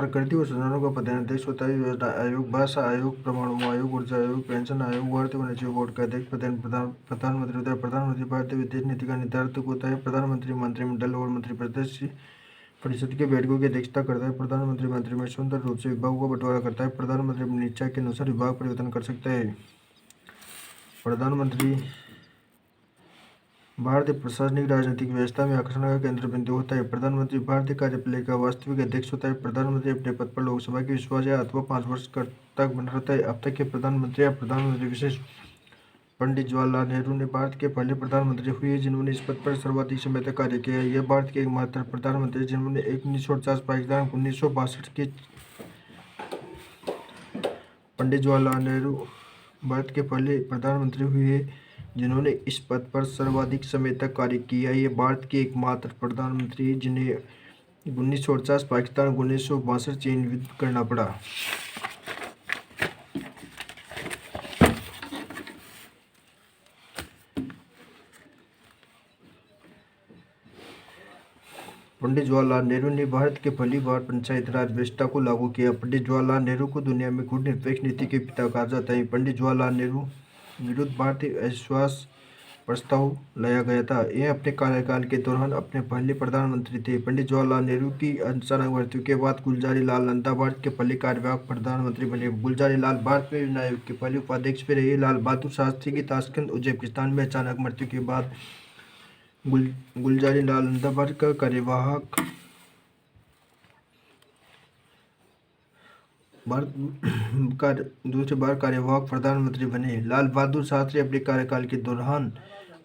प्रकृति और संसाधनों का प्रधानाध्यक्ष होता है। योजना आयोग, भाषा आयोग, परमाणु आयोग, ऊर्जा आयोग, पेंशन आयोग, भारतीय वन्यजीव बोर्ड का अध्यक्ष प्रधानमंत्री होता है। प्रधानमंत्री भारतीय विदेश नीति का निर्धारक होता है। प्रधानमंत्री मंत्रिमंडल और परिषद की बैठकों की अध्यक्षता करता है। प्रधानमंत्री मंत्री में स्वतंत्र रूप से विभागों का बंटवारा करता है। प्रधानमंत्री अपनी इच्छा के अनुसार विभाग परिवर्तन कर सकता है। प्रधानमंत्री भारतीय प्रशासनिक राजनीतिक व्यवस्था में आकर्षण का केंद्र बिंदु होता है। प्रधानमंत्री भारतीय कार्यपालिका का वास्तविक अध्यक्ष होता है। प्रधानमंत्री अपने पद पर लोकसभा की विश्वास या अथवा 5 वर्ष तक बना रहता है। अब तक के प्रधानमंत्री या प्रधानमंत्री विशेष पंडित जवाहरलाल नेहरू ने भारत के पहले प्रधानमंत्री हुए जिन्होंने इस पद पर सर्वाधिक समय तक कार्य किया। यह भारत के एकमात्र प्रधानमंत्री जिन्होंने 1949 पाकिस्तान 1962 के पंडित जवाहरलाल नेहरू भारत के पहले प्रधानमंत्री हुए जिन्होंने इस पद पर सर्वाधिक समय तक कार्य किया। ये भारत के एकमात्र प्रधानमंत्री जिन्हें 1949 पाकिस्तान 1962 चीन युद्ध करना पड़ा। पंडित जवाहरलाल नेहरू ने भारत के पहली बार पंचायती राज व्यवस्था को लागू किया। पंडित जवाहरलाल नेहरू को दुनिया में गुटनिरपेक्ष नीति के पिता कहा जाता है। पंडित जवाहरलाल नेहरू विरुद्ध भारतीय अविश्वास प्रस्ताव लाया गया था। यह अपने कार्यकाल के दौरान अपने पहले प्रधानमंत्री थे। पंडित जवाहरलाल नेहरू की अचानक मृत्यु के बाद गुलजारी लाल नंदा भारत के पहले कार्यवाहक प्रधानमंत्री बने। गुलजारी लाल भारत में विभिन्न आयोग के पहले उपाध्यक्ष भी रहे। लाल बहादुर शास्त्री की ताशकंद उज्बेकिस्तान में अचानक मृत्यु के बाद गुलजारी लाल नंदा भारत का दूसरी बार कार्यवाहक प्रधानमंत्री बने। लाल बहादुर शास्त्री अपने कार्यकाल के दौरान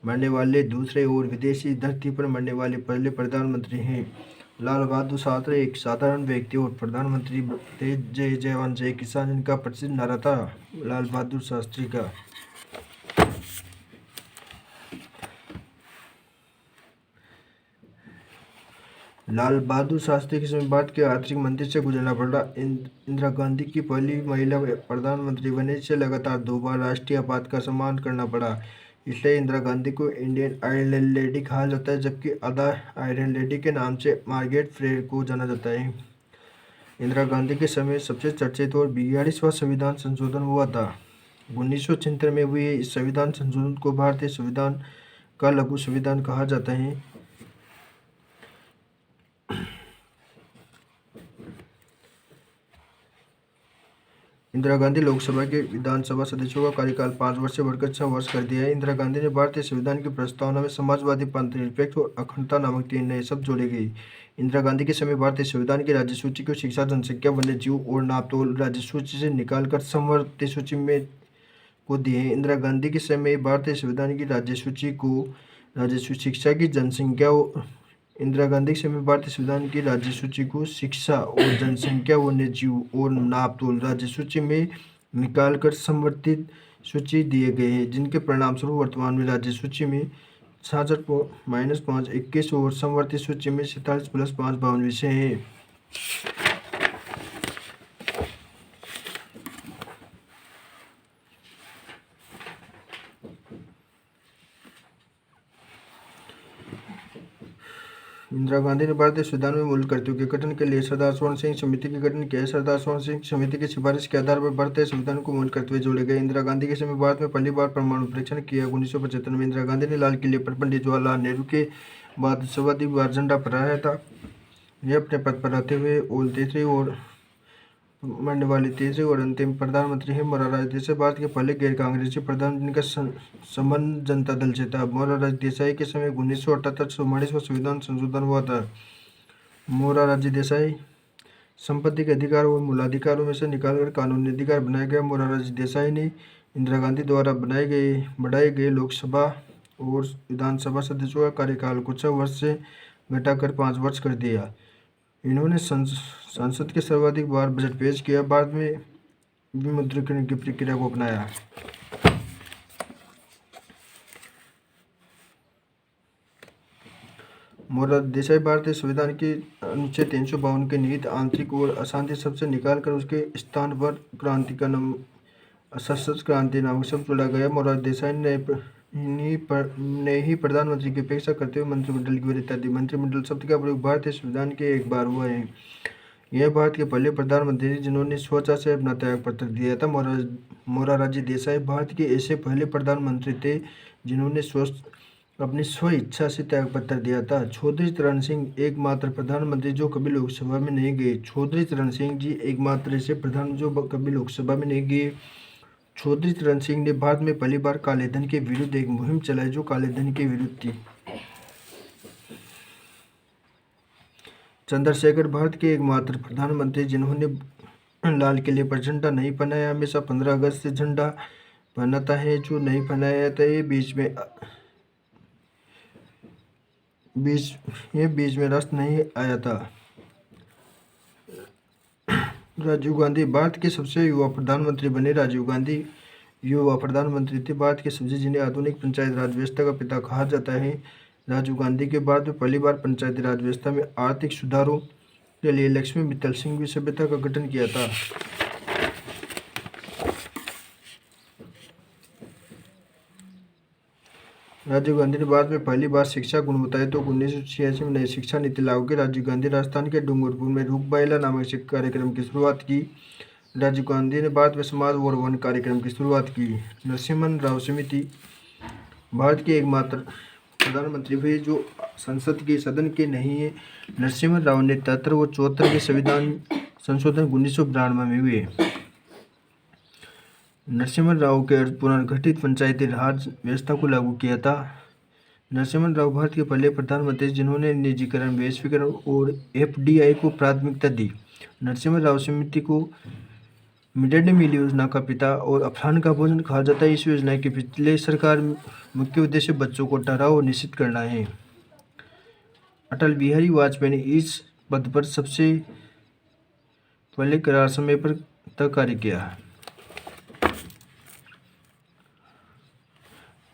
मरने वाले दूसरे और विदेशी धरती पर मरने वाले पहले प्रधानमंत्री हैं। लाल बहादुर शास्त्री एक साधारण व्यक्ति और प्रधानमंत्री थे। जय जवान जय किसान इनका प्रसिद्ध नारा था। लाल बहादुर शास्त्री का लाल बहादुर शास्त्री के समय भारत के आर्थिक मंदी से गुजरना पड़ा। इंदिरा गांधी की पहली महिला प्रधानमंत्री बनने से लगातार 2 बार राष्ट्रीय आपात का सामना करना पड़ा। इसलिए इंदिरा गांधी को इंडियन आयरन लेडी कहा जाता है, जबकि अदा आयरन लेडी के नाम से मार्गरेट फ्रेयर को जाना जाता है। इंदिरा गांधी के समय सबसे चर्चित और 42वां संविधान संशोधन हुआ था। 1976 में हुए इस संविधान संशोधन को भारतीय संविधान का लघु संविधान कहा जाता है। इंदिरा गांधी लोकसभा के विधानसभा सदस्यों का कार्यकाल 5 वर्ष से बढ़कर 6 वर्ष कर दिया है। इंदिरा गांधी ने भारतीय संविधान की प्रस्तावना में समाजवादी, धर्मनिरपेक्ष और अखंडता नामक 3 नए शब्द जोड़े गए। इंदिरा गांधी के समय भारतीय संविधान की राज्य सूची को शिक्षा, जनसंख्या, वन्यजीव और नापतोल राज्य सूची से निकालकर समवर्ती सूची में को दिए। इंदिरा गांधी के समय भारतीय संविधान की राज्य सूची को शिक्षा की जनसंख्या इंदिरा गांधी के समय भारतीय संविधान की राज्य सूची को शिक्षा और जनसंख्या, वन्यजीव और नापतोल राज्य सूची में निकालकर समवर्ती सूची दिए गए हैं, जिनके परिणामस्वरूप वर्तमान में राज्य सूची में 66-5 21 और समवर्ती सूची में 47+5 52 विषय हैं। इंदिरा गांधी ने भारतीय संविधान में मूल कर्तव्यों के गठन के लिए सरदार स्वर्ण सिंह समिति का गठन किया। सरदार स्वर्ण सिंह समिति की सिफारिश के आधार पर भारतीय संविधान को मूल कर्तव्य जोड़े गए। इंदिरा गांधी के समय भारत में पहली बार परमाणु परीक्षण किया। 1975 में इंदिरा गांधी ने लाल किले पर पंडित जवाहरलाल नेहरू के बाद सर्वाधिक बार झंडा फहराया था। यह अपने पद पर रहते हुए मरने वाली तीसरी और अंतिम प्रधानमंत्री है। मोरारजी देसाई भारत के पहले गैर कांग्रेसी प्रधान जिनका संबंध जनता दल से था। मोरारजी देसाई के समय 1978 44वां संविधान संशोधन हुआ था। मोरारजी देसाई संपत्ति के अधिकार और मूलाधिकारों में से निकालकर कानूनी अधिकार बनाया गया। मोरारजी देसाई ने इंदिरा गांधी द्वारा बढ़ाए गए लोकसभा और विधानसभा सदस्यों का कार्यकाल को 6 वर्ष से घटाकर 5 वर्ष कर दिया। इन्होंने संसद के सर्वाधिक बार बजट पेश किया। बाद में विमुद्रीकरण की प्रक्रिया को अपनाया। मोरारजी देसाई भारतीय संविधान के अनुच्छेद 352 के निहित आंतरिक और अशांति शब्द से निकालकर उसके स्थान पर क्रांति का नाम सशस्त्र क्रांति नामक शब्द जोड़ा गया। मोरारजी देसाई ने ही प्रधानमंत्री की अपेक्षा करते हुए मंत्रिमंडल की वरीयता दी। मंत्रिमंडल शब्द का प्रयोग भारतीय संविधान के एक बार हुआ है। यह भारत के पहले प्रधानमंत्री थे जिन्होंने स्वेच्छा से अपना त्याग पत्र दिया था। मोरारजी देसाई भारत के ऐसे पहले प्रधानमंत्री थे जिन्होंने अपनी स्व इच्छा से त्याग पत्र दिया था। चौधरी चरण सिंह एकमात्र प्रधानमंत्री जो कभी लोकसभा में नहीं गए। चौधरी चरण सिंह जी एकमात्र ऐसे प्रधान जो कभी लोकसभा में नहीं गए। चौधरी चरण सिंह ने भारत में पहली बार काले धन के विरुद्ध एक मुहिम चलाई जो काले धन के विरुद्ध थी। चंद्रशेखर भारत के एकमात्र प्रधानमंत्री जिन्होंने लाल किले पर झंडा नहीं पहनाया। हमेशा 15 अगस्त से झंडा पहनाता है। जो नहीं पहनाया था ये बीच में राष्ट्र नहीं आया था। राजीव गांधी भारत के सबसे युवा प्रधानमंत्री बने। राजीव गांधी युवा प्रधानमंत्री थे भारत के सबसे जिन्हें आधुनिक पंचायत राज व्यवस्था का पिता कहा जाता है। राजीव गांधी के बाद में पहली बार पंचायती राज व्यवस्था में आर्थिक सुधारों के लिए लक्ष्मी मित्तल सिंह सभ्यता का गठन किया था। राजीव गांधी ने बाद में पहली बार शिक्षा गुणवत्ता हेतु 1986 में नई शिक्षा नीति लागू की। राजीव गांधी राजस्थान के डूंगरपुर में रूपबाइला नामक कार्यक्रम की शुरुआत की। राजीव गांधी ने भारत में समाज और वन कार्यक्रम की शुरुआत की। नरसिम्हा राव समिति भारत के एकमात्र प्रधानमंत्री हुए जो संसद के सदन के नहीं है। नरसिम्हा राव ने 73 व 74 के संविधान संशोधन 1992 में हुए। नरसिम्हा राव के पुनर्गठित पंचायती राज व्यवस्था को लागू किया था। नरसिम्हा राव भारत के पहले प्रधानमंत्री जिन्होंने निजीकरण, वैश्वीकरण और एफडीआई को प्राथमिकता दी। नरसिम्हा राव समिति को मिड डे मील योजना का पिता और अपराह्न का भोजन कहा जाता है। इस योजना के पिछले सरकार मुख्य उद्देश्य बच्चों को ठहराव निश्चित करना है। अटल बिहारी वाजपेयी ने इस पद पर सबसे पहले करार समय पर तक कार्य किया।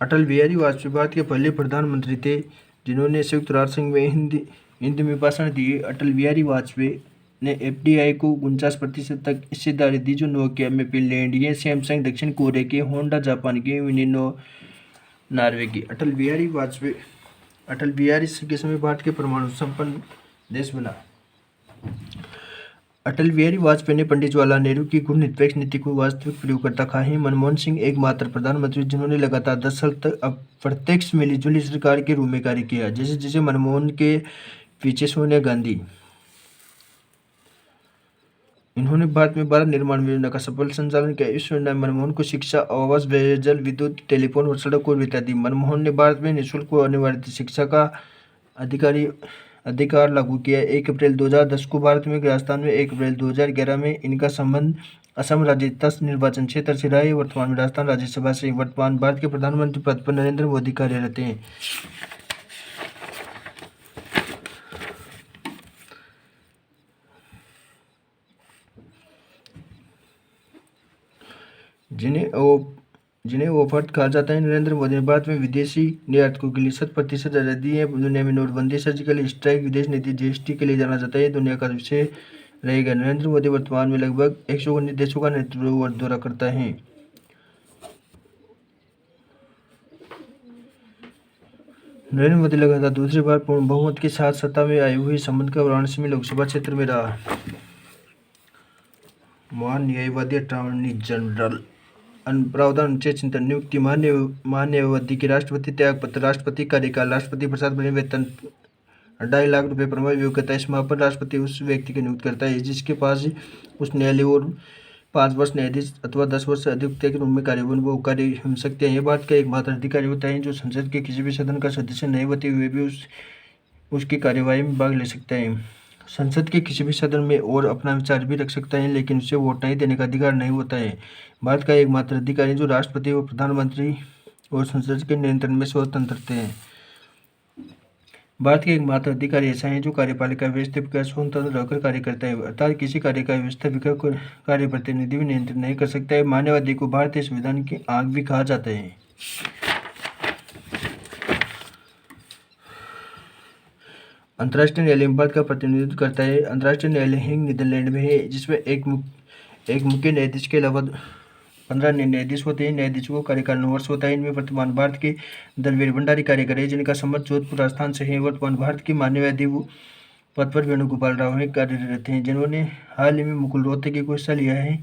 अटल बिहारी वाजपेयी भारत के पहले प्रधानमंत्री थे जिन्होंने संयुक्त राष्ट्र संघ में हिंदी में भाषण दिए। अटल बिहारी वाजपेयी ने एफडीआई को 49% तक हिस्सेदारी दी जो नोकिया में फिनलैंड, सैमसंग दक्षिण कोरिया की, होंडा जापान की, विनिनो नॉर्वे की। अटल बिहारी के समय भारत के परमाणु संपन्न देश बना। अटल बिहारी वाजपेयी ने पंडित जवाहरलाल नेहरू की गुणनिरपेक्ष नीति को वास्तविक प्रयोगकर्ता कहा है। मनमोहन सिंह एकमात्र प्रधानमंत्री जिन्होंने लगातार 10 साल तक अप्रत्यक्ष मिलीजुली सरकार के रूप में कार्य किया। जैसे मनमोहन के पीछे सोनिया गांधी। इन्होंने भारत में भारत निर्माण योजना का सफल संचालन किया। इस योजना में मनमोहन को शिक्षा, आवास, पेयजल, विद्युत, टेलीफोन और सड़क को वरीयता दी। मनमोहन ने भारत में निःशुल्क व अनिवार्य शिक्षा का अधिकार लागू किया। 1 अप्रैल 2010 को भारत में राजस्थान में 1 अप्रैल 2011 में इनका संबंध असम राज्य 10 निर्वाचन क्षेत्र से रहा है। वर्तमान में राजस्थान राज्यसभा से वर्तमान भारत के प्रधानमंत्री पद पर नरेंद्र मोदी कार्यरत हैं। जिन्हें वफाद कहा जाता है। नरेंद्र मोदी ने भारत में विदेशी निर्यातकों के लिए 100% आज़ादी है। दुनिया में नोटबंदी, सर्जिकल स्ट्राइक, विदेश नीति, जीएसटी के लिए जाना जाता है। दुनिया का विषय रहेगा। नरेंद्र मोदी वर्तमान में लगभग 119 देशों का नेतृत्व और दौरा करता है। नरेंद्र मोदी लगातार दूसरी बार पूर्ण बहुमत के साथ सत्ता में आए हुए संबंध का वाराणसी में लोकसभा क्षेत्र में रहा। महान न्यायवादी अटॉर्नी जनरल प्रावधान अनुच्छेद चिंतन नियुक्ति। महान्यायवादी के राष्ट्रपति त्यागपत्र, राष्ट्रपति कार्यकाल, राष्ट्रपति प्रसाद बने वेतन 2.5 लाख रुपये प्रमाण योग्यता। इस पर राष्ट्रपति उस व्यक्ति को नियुक्त करता है जिसके पास उस न्यायालय और 5 वर्ष न्यायाधीश अथवा 10 वर्ष से अधिक के रूप में वो कार्य हो सकते हैं। यह भारत का एकमात्र अधिकारी होता है जो संसद के किसी भी सदन का सदस्य नहीं होते हुए भी उसकी कार्यवाही में भाग ले सकता है। संसद के किसी भी सदन में और अपना विचार भी रख सकता है लेकिन उसे वोट नहीं देने का अधिकार नहीं होता है। भारत का एकमात्र अधिकारी जो राष्ट्रपति और प्रधानमंत्री और संसद के नियंत्रण में स्वतंत्र हैं। भारत के एकमात्र अधिकारी ऐसा है जो कार्यपालिका व्यवस्था स्वतंत्र रहकर कार्य करता है अर्थात किसी कार्यकाल व्यवस्था कार्य प्रतिनिधि भी नियंत्रित नहीं कर सकता है। मानवाधिकार को भारतीय संविधान की आंख भी कहा जाता है। अंतर्राष्ट्रीय न्यायालय भारत का प्रतिनिधित्व करता है। अंतर्राष्ट्रीय न्यायालय हेग नीदरलैंड में है जिसमें एक मुख्य न्यायाधीश के अलावा 15 न्यायाधीश होते हैं। न्यायाधीशों का कार्यकाल 9 वर्ष होता है। इनमें वर्तमान भारत के दलवीर भंडारी कार्य कर रहे हैं जिनका संबंध जोधपुर राजस्थान से है। वर्तमान भारत की मान्यवादी पद पर वेणुगोपाल राव हैं कार्यरत हैं, जिन्होंने हाल ही में मुकुल रोहतगी की हिस्सा लिया है।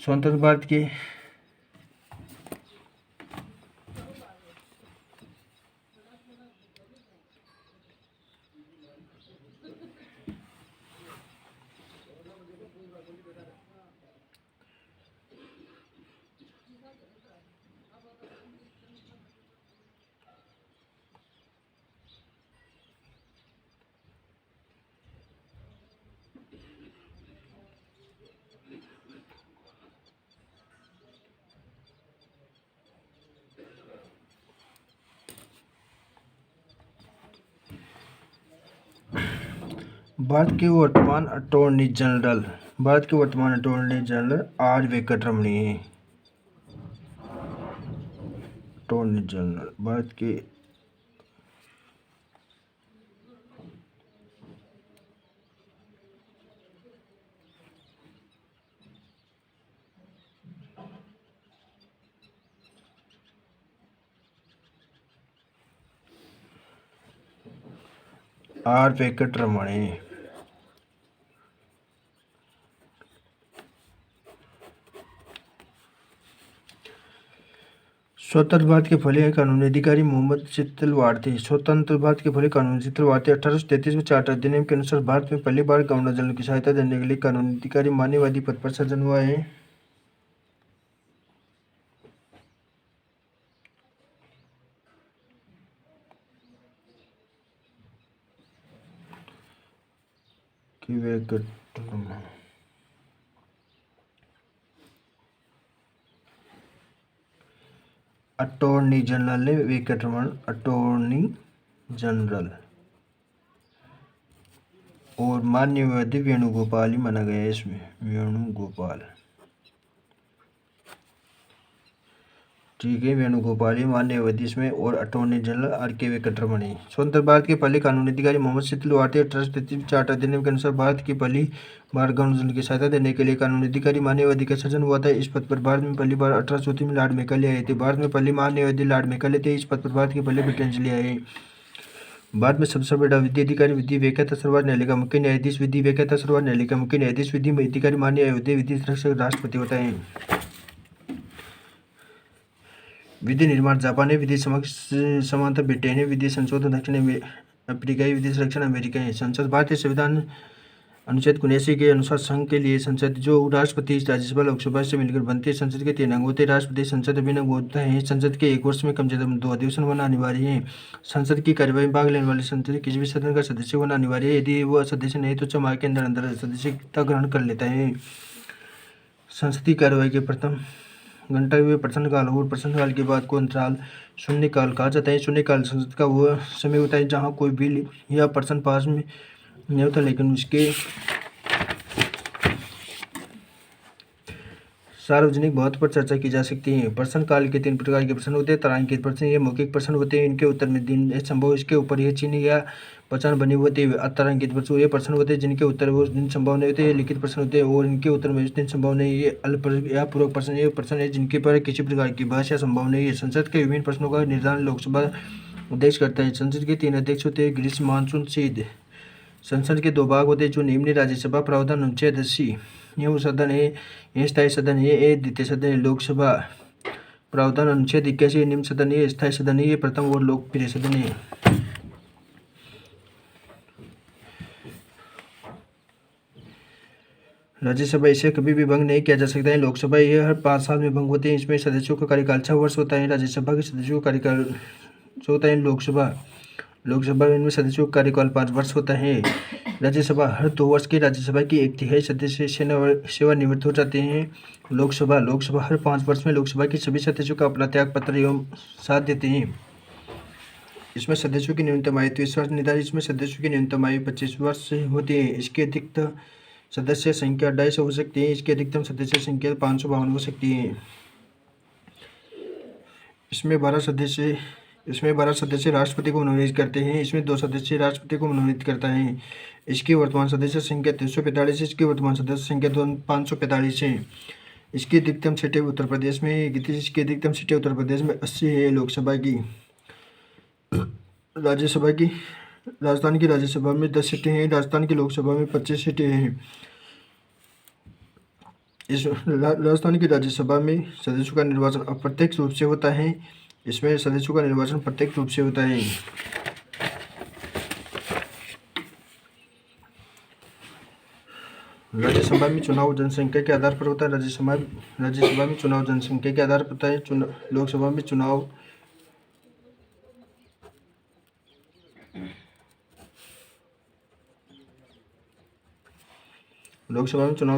स्वतंत्र भारत के भारत के वर्तमान अटॉर्नी जनरल आर वेंकटरमणी हैं। अटॉर्नी जनरल भारत के आर वेंकटरमणी। स्वतंत्र भारत के पहले कानूनी अधिकारी मोहम्मद चित्तलवाड़ थे। स्वतंत्र भारत के पहले कानूनी चित्तलवाड़ थे। 1833 में चार्टर अधिनियम के अनुसार भारत में पहली बार गवर्नर जनरल की सहायता देने के लिए कानूनी अधिकारी मान्यवादी पद पर सृजन हुआ है। अटॉर्नी जनरल ने वेंकटरमण अटॉर्नी जनरल और मान्यवादी वेणुगोपाल ही माना गया है इसमें, वेणुगोपाल। ठीक है, वेणुगोपाल ही मान्यवादी इसमें और अटॉर्नी जनरल आर के वेंकटरमणी। स्वतंत्र भारत के पहले कानूनी अधिकारी मोहम्मद चित्तलवाड़ थे। 1833 चार्टर अधिनियम के अनुसार भारत की पहली बार गवर्नर जनरल की सहायता देने के लिए कानूनी अधिकारी मान्यवादी का सृजन हुआ था। इस पद पर भारत में पहली बार 1834 में लॉर्ड मैकाले आए थे। भारत में पहले मान्यवादी लॉर्ड मैकाले थे। इस पद पर भारत के पहले ब्रिटेंजलि आए। भारत में सबसे बड़ा विधि अधिकारी विधि व्याख्याता सर्वोच्च न्यायालय का मुख्य न्यायाधीश, विधि व्याख्याता सर्वोच्च न्यायालय का मुख्य न्यायाधीश, विधि अधिकारी मान्य आयुक्त, विधि संरक्षक राष्ट्रपति होता है। विधि निर्माण जापान है, विधि समानता ब्रिटेन है, विधि संशोधन दक्षिण अफ्रीका है, विधि संरक्षण अमेरिका है। संसद भारतीय संविधान अनुच्छेद 79 के अनुसार संघ के लिए संसद जो राष्ट्रपति राज्यसभा लोकसभा से मिलकर बनती है। संसद के 3 अंग होते हैं। राष्ट्रपति संसद अभिन्न होता है। संसद के एक वर्ष में कम से कम 2 अधिवेशन होना अनिवार्य है। संसद की कार्यवाही में भाग लेने वाले संसद के किसी भी सदन का सदस्य होना अनिवार्य है। यदि वह सदस्य नहीं तो 6 माह के अंदर सदस्यता ग्रहण कर लेता है। संसदीय कार्यवाही के प्रथम घंटा हुए प्रश्नकाल और प्रश्नकाल के बाद को अंतराल शून्यकाल कहा जाता है। शून्यकाल संसद का वह समय होता है जहाँ कोई बिल या प्रश्न पास में नहीं होता, लेकिन उसके सार्वजनिक महत्व पर चर्चा की जा सकती है। प्रश्नकाल के 3 प्रकार के प्रश्न होते हैं। तारांकित प्रश्न, ये मौखिक प्रश्न होते हैं। इनके उत्तर में दिन संभव इसके ऊपर यह चिन्ह या पहचान बनी होती है। अतारांकित प्रश्न ये प्रश्न होते हैं जिनके उत्तर वो दिन संभव नहीं होते। ये लिखित प्रश्न होते हैं और इनके उत्तर में दिन संभव नहीं। ये अल्प या पूर्वक प्रश्न ये प्रश्न है जिनके पर किसी प्रकार की बहस या संभव नहीं है। संसद के विभिन्न प्रश्नों का निर्धारण लोकसभा अध्यक्ष करता है। संसद के 3 अध्यक्ष होते हैं, ग्रीष्म, मानसून, शीत। संसद के 2 भाग होते हैं जो निम्न राज्यसभा प्रावधान अनुच्छेद 80 यह सदन है, यह स्थायी सदन है। ये द्वितीय सदन है। लोकसभा प्रावधान अनुच्छेद 81 निम्न सदन है, स्थायी सदन है। ये प्रथम और लोकप्रिय सदन है। राज्यसभा इसे कभी भी भंग नहीं किया जा सकता है। लोकसभा ये हर 5 साल में भंग होती है। इसमें सदस्यों का कार्यकाल 6 वर्ष होता है। राज्यसभा के सदस्यों का कार्यकाल जो होता है लोकसभा इनमें सदस्यों का कार्यकाल 5 वर्ष होता है। राज्यसभा हर 2 वर्ष की राज्यसभा की 1/3 सदस्य सेवानिवृत्त हो जाते हैं। लोकसभा हर 5 वर्ष में लोकसभा के सभी सदस्यों का अपना त्याग पत्र एवं साथ देते हैं। इसमें सदस्यों की न्यूनतम आयु 30 वर्ष निर्धारित। इसमें सदस्यों की न्यूनतम आयु 25 वर्ष होती है। इसकी अधिकतम सदस्य संख्या 250 हो सकती है। इसकी अधिकतम सदस्य संख्या 552 हो सकती है। इसमें 12 सदस्य राष्ट्रपति को मनोनीत करते हैं। इसमें 2 सदस्य राष्ट्रपति को मनोनीत करता है। इसकी वर्तमान सदस्य संख्या 345 है। इसकी वर्तमान सदस्य संख्या 545 है। इसकी अधिकतम सीटें उत्तर प्रदेश में है। इसकी अधिकतम सीटें उत्तर प्रदेश में 80 है। लोकसभा की। राजस्थान की राज्यसभा में 10 सीटें हैं। राजस्थान की लोकसभा में 25 सीटें हैं। राजस्थान की राज्यसभा में सदस्यों का निर्वाचन अप्रत्यक्ष रूप से होता है। इसमें सदस्यों का निर्वाचन प्रत्यक्ष रूप से होता है। राज्यसभा में चुनाव जनसंख्या के आधार पर होता है। राज्यसभा में चुनाव जनसंख्या के आधार पर होता है। लोकसभा में चुनाव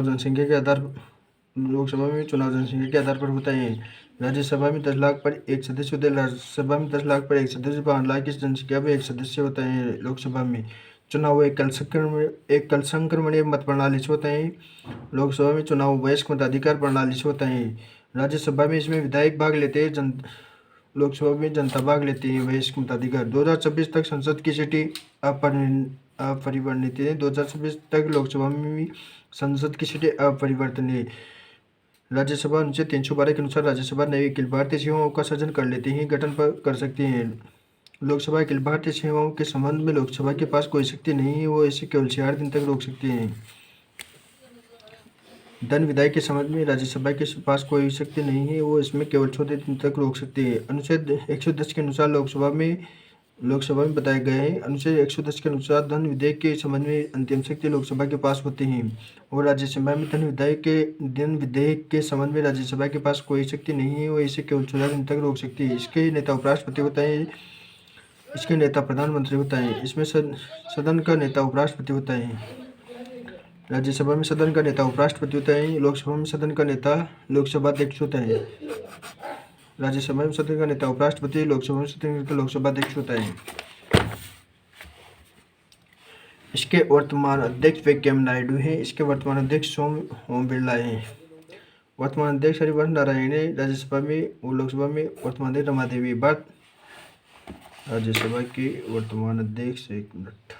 जनसंख्या के आधार पर होता है। राज्यसभा में 10 लाख पर एक सदस्य होता है। राज्यसभा में 10 लाख पर एक सदस्य, 5 लाख की जनसंख्या पर एक सदस्य होता है। लोकसभा में चुनाव एक कल संक्रमणीय मत प्रणाली से होता है। लोकसभा में चुनाव वयस्क मताधिकार प्रणाली से होता है। राज्यसभा में इसमें विधायक भाग लेते हैं, लोकसभा में जनता भाग लेती है। वयस्क मताधिकार 2026 तक संसद की सीटें अपरिवर्तित है। 2026 तक लोकसभा में भी संसद की सीटें अपरिवर्तनीय है। राज्यसभा अनुच्छेद 312 के अनुसार राज्यसभा नई अखिल भारतीय सेवाओं का सृजन कर लेती है, गठन कर सकती हैं। लोकसभा अखिल भारतीय सेवाओं के संबंध में लोकसभा के पास कोई शक्ति नहीं है, वो इसे केवल 4 दिन तक रोक सकती है। धन विधायक के संबंध में राज्यसभा के पास कोई शक्ति नहीं है, वो इसमें केवल 14 दिन तक रोक सकती है। अनुच्छेद 110 के अनुसार लोकसभा में बताए गए हैं। अनुच्छेद 110 के अनुसार धन विधेयक के संबंध में अंतिम शक्ति लोकसभा के पास होती है और राज्यसभा में धन विधेयक के संबंध में राज्यसभा के पास कोई शक्ति नहीं है, वो इसे केवल 14 दिन तक रोक सकती है। इसके नेता उपराष्ट्रपति होता है, इसके नेता प्रधानमंत्री होता है। इसमें सदन का नेता उपराष्ट्रपति होता है। राज्यसभा में सदन का नेता उपराष्ट्रपति होता है। लोकसभा में सदन का नेता लोकसभा अध्यक्ष होता है। राज्यसभा में सदन का नेता उपराष्ट्रपति, लोकसभा में सदन का नेता लोकसभा अध्यक्ष होता है। इसके वर्तमान अध्यक्ष वेंकैया नायडू हैं। इसके वर्तमान अध्यक्ष ओम बिरला हैं। वर्तमान अध्यक्ष हरिवंश नारायण है राज्यसभा में और लोकसभा में वर्तमान अध्यक्ष रमा देवी। राज्यसभा के वर्तमान अध्यक्ष, एक मिनट,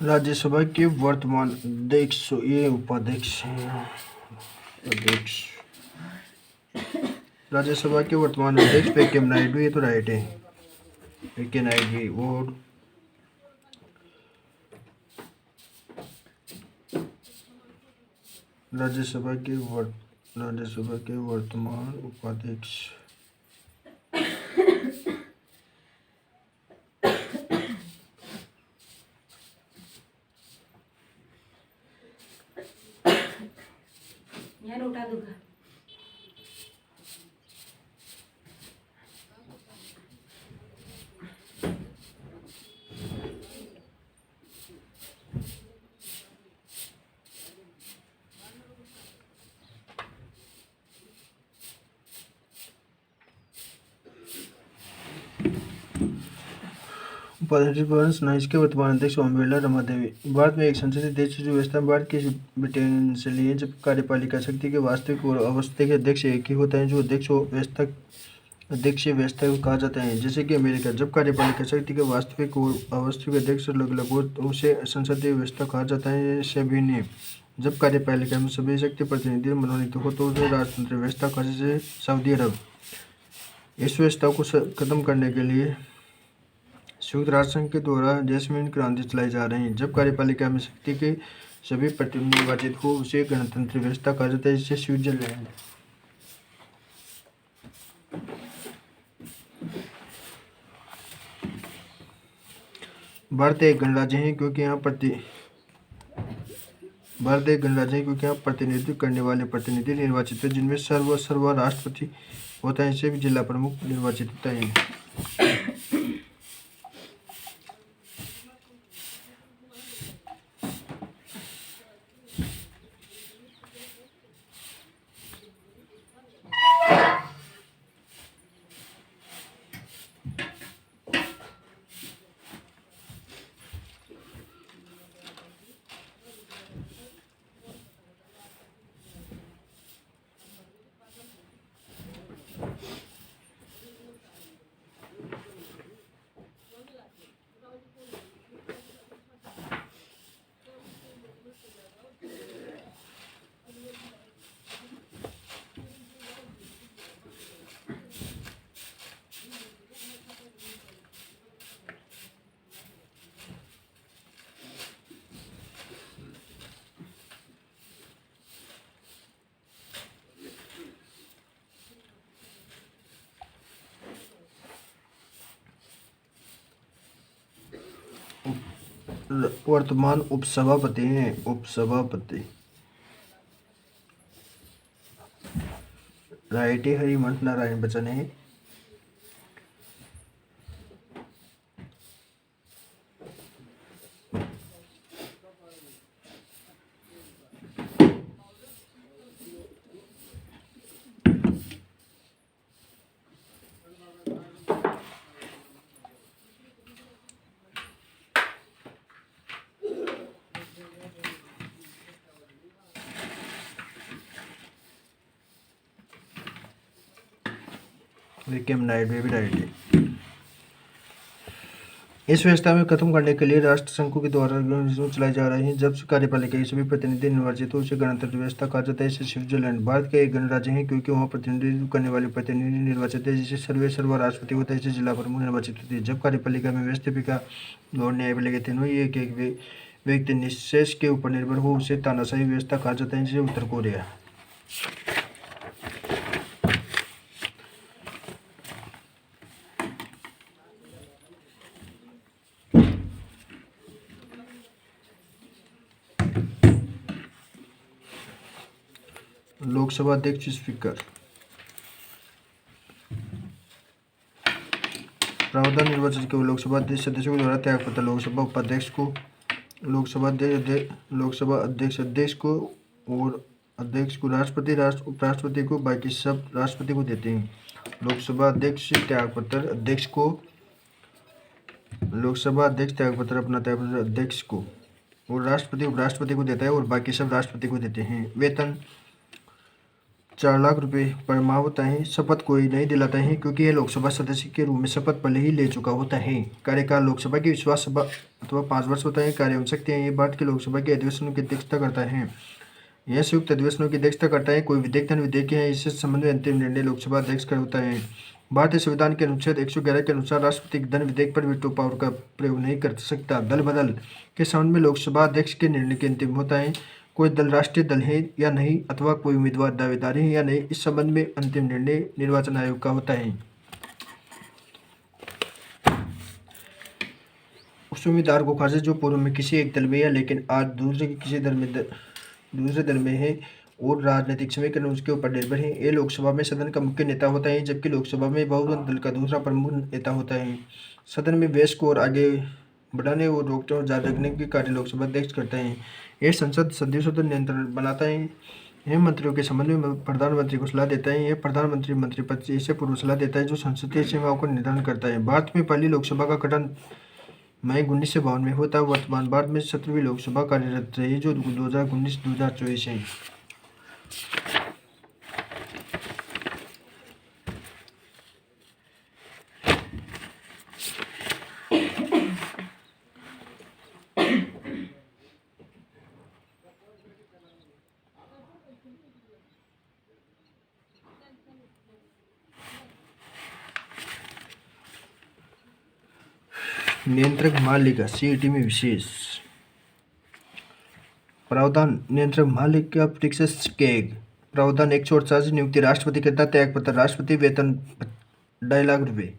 राज्यसभा के वर्तमान अध्यक्ष, ये उपाध्यक्ष हैं। राज्यसभा के वर्तमान अध्यक्ष वेंकैया नायडू, ये तो राइट है, वेंकैया नायडू। और राज्यसभा के वर्तमान उपाध्यक्ष उठा दूंगा। इसके वर्तमान अध्यक्ष ओम बिरला, रमा देवी। भारत में एक संसदीय देश की व्यवस्था भारत की ब्रिटेन से लिए, जब कार्यपालिका शक्ति के वास्तविक और अवास्तविक अध्यक्ष एक ही होता है, जो अध्यक्ष व्यवस्था कहा जाता है। जैसे कि अमेरिका, जब कार्यपालिका शक्ति के वास्तविक और अवास्तविक अध्यक्ष अलग अलग हो तो उसे संसदीय व्यवस्था कहा जाता है। सेबिनी, जब कार्यपालिका में सभी शक्ति प्रतिनिधि मनोनीत हो तो उसे राजतंत्र व्यवस्था कहा। जैसे सऊदी अरब, इस व्यवस्था को खत्म करने के लिए संयुक्त राष्ट्र संघ के द्वारा जैस्मिन क्रांति चलाई जा रही है। जब कार्यपालिका में शक्ति के सभी प्रतिनिधि निर्वाचित हो उसे गणतंत्र व्यवस्था कहा जाता है, जैसे स्विट्जरलैंड। भारत एक गणराज्य है क्योंकि यहाँ प्रतिनिधित्व करने वाले प्रतिनिधि निर्वाचित है, जिनमें सर्व राष्ट्रपति होता है, इसे भी जिला प्रमुख निर्वाचित होता है। वर्तमान उपसभापति हैं उपसभापति राइटी हरिवंश नारायण बच्चन है। विक्रम नायडू भी राइट है। इस व्यवस्था में खत्म करने के लिए राष्ट्र संघ के द्वारा चलाए जा रहे हैं। जब कार्यपालिका के सभी प्रतिनिधि निर्वाचित हो उसे गणतंत्र व्यवस्था कहा जाता है, इसे स्विट्जरलैंड। भारत का एक गणराज्य है क्योंकि वहाँ प्रतिनिधित्व करने वाले प्रतिनिधि निर्वाचित है, जिसे सर्व राष्ट्रपति होता है, इसे जिला प्रमुख निर्वाचित होती है। जब कार्यपालिका में व्यवस्थापिका और न्यायपालिका तीनों ही एक व्यक्ति निशेष के ऊपर निर्भर हो उसे तानाशाही व्यवस्था कहा जाता है, जिसे उत्तर कोरिया। लोकसभा अध्यक्ष स्पीकर। प्रावधान निर्वाचन के लोकसभा अध्यक्ष सदस्यों के द्वारा त्यागपत्र लोकसभा उपाध्यक्ष को लोकसभा अध्यक्ष को और अध्यक्ष को राष्ट्रपति उपराष्ट्रपति को बाकी सब राष्ट्रपति को देते हैं। लोकसभा अध्यक्ष त्यागपत्र अध्यक्ष को लोकसभा अध्यक्ष त्यागपत्र अपना त्यागपत्र अध्यक्ष को और राष्ट्रपति उपराष्ट्रपति को देता है और बाकी सब राष्ट्रपति को देते हैं। वेतन 4 लाख रुपए पर माह होता है। शपथ कोई नहीं दिलाता है क्योंकि यह लोकसभा सदस्य के रूप में शपथ पहले ही ले चुका होता है। कार्यकाल लोकसभा की विश्वास सभा अथवा 5 वर्ष होता है। कार्य शक्तियाँ ये भारत की लोकसभा के अधिवेशनों की अध्यक्षता करता है। यह संयुक्त अधिवेशनों की अध्यक्षता करता है। कोई विधेयक धन विधेयक है इससे संबंध में अंतिम निर्णय लोकसभा अध्यक्ष का होता है। भारतीय संविधान के अनुच्छेद 111 के अनुसार राष्ट्रपति धन विधेयक पर वीटो पावर का प्रयोग नहीं कर सकता। दल बदल के संबंध में लोकसभा अध्यक्ष के निर्णय के अंतिम होता है। कोई दल राष्ट्रीय दल है या नहीं अथवा कोई उम्मीदवार दावेदार है या नहीं, इस संबंध में अंतिम निर्णय निर्वाचन आयोग का होता है। उस उम्मीदवार को खारिज जो पूर्व में किसी एक दल में या लेकिन आज दूसरे दल में है और राजनीतिक समीकरण उसके ऊपर निर्भर है। ये लोकसभा में सदन का मुख्य नेता होता है, जबकि लोकसभा में बहुमत दल का दूसरा प्रमुख नेता होता है। सदन में बहस को और आगे बढ़ाने और रोकथाम और जारी रखने के कार्य लोकसभा अध्यक्ष करते हैं। यह संसद सदस्यों पर नियंत्रण बनाता है। यह मंत्रियों के संबंध में प्रधानमंत्री को सलाह देता है। यह प्रधानमंत्री मंत्रिपद से इसे पूर्व सलाह देता है, जो संसदीय सेवाओं का निर्धारण करता है। भारत में पहली लोकसभा का गठन मई 1952 में हुआ था। वर्तमान भारत में 17वीं लोकसभा कार्यरत रही, जो 2019-2024 है। नियंत्रक मालिका सीईटी में विशेष प्रावधान नियंत्रक महालेखा परीक्षक केग। प्रावधान 148 नियुक्ति राष्ट्रपति करता त्यागपत्र राष्ट्रपति वेतन 2.5 लाख रुपये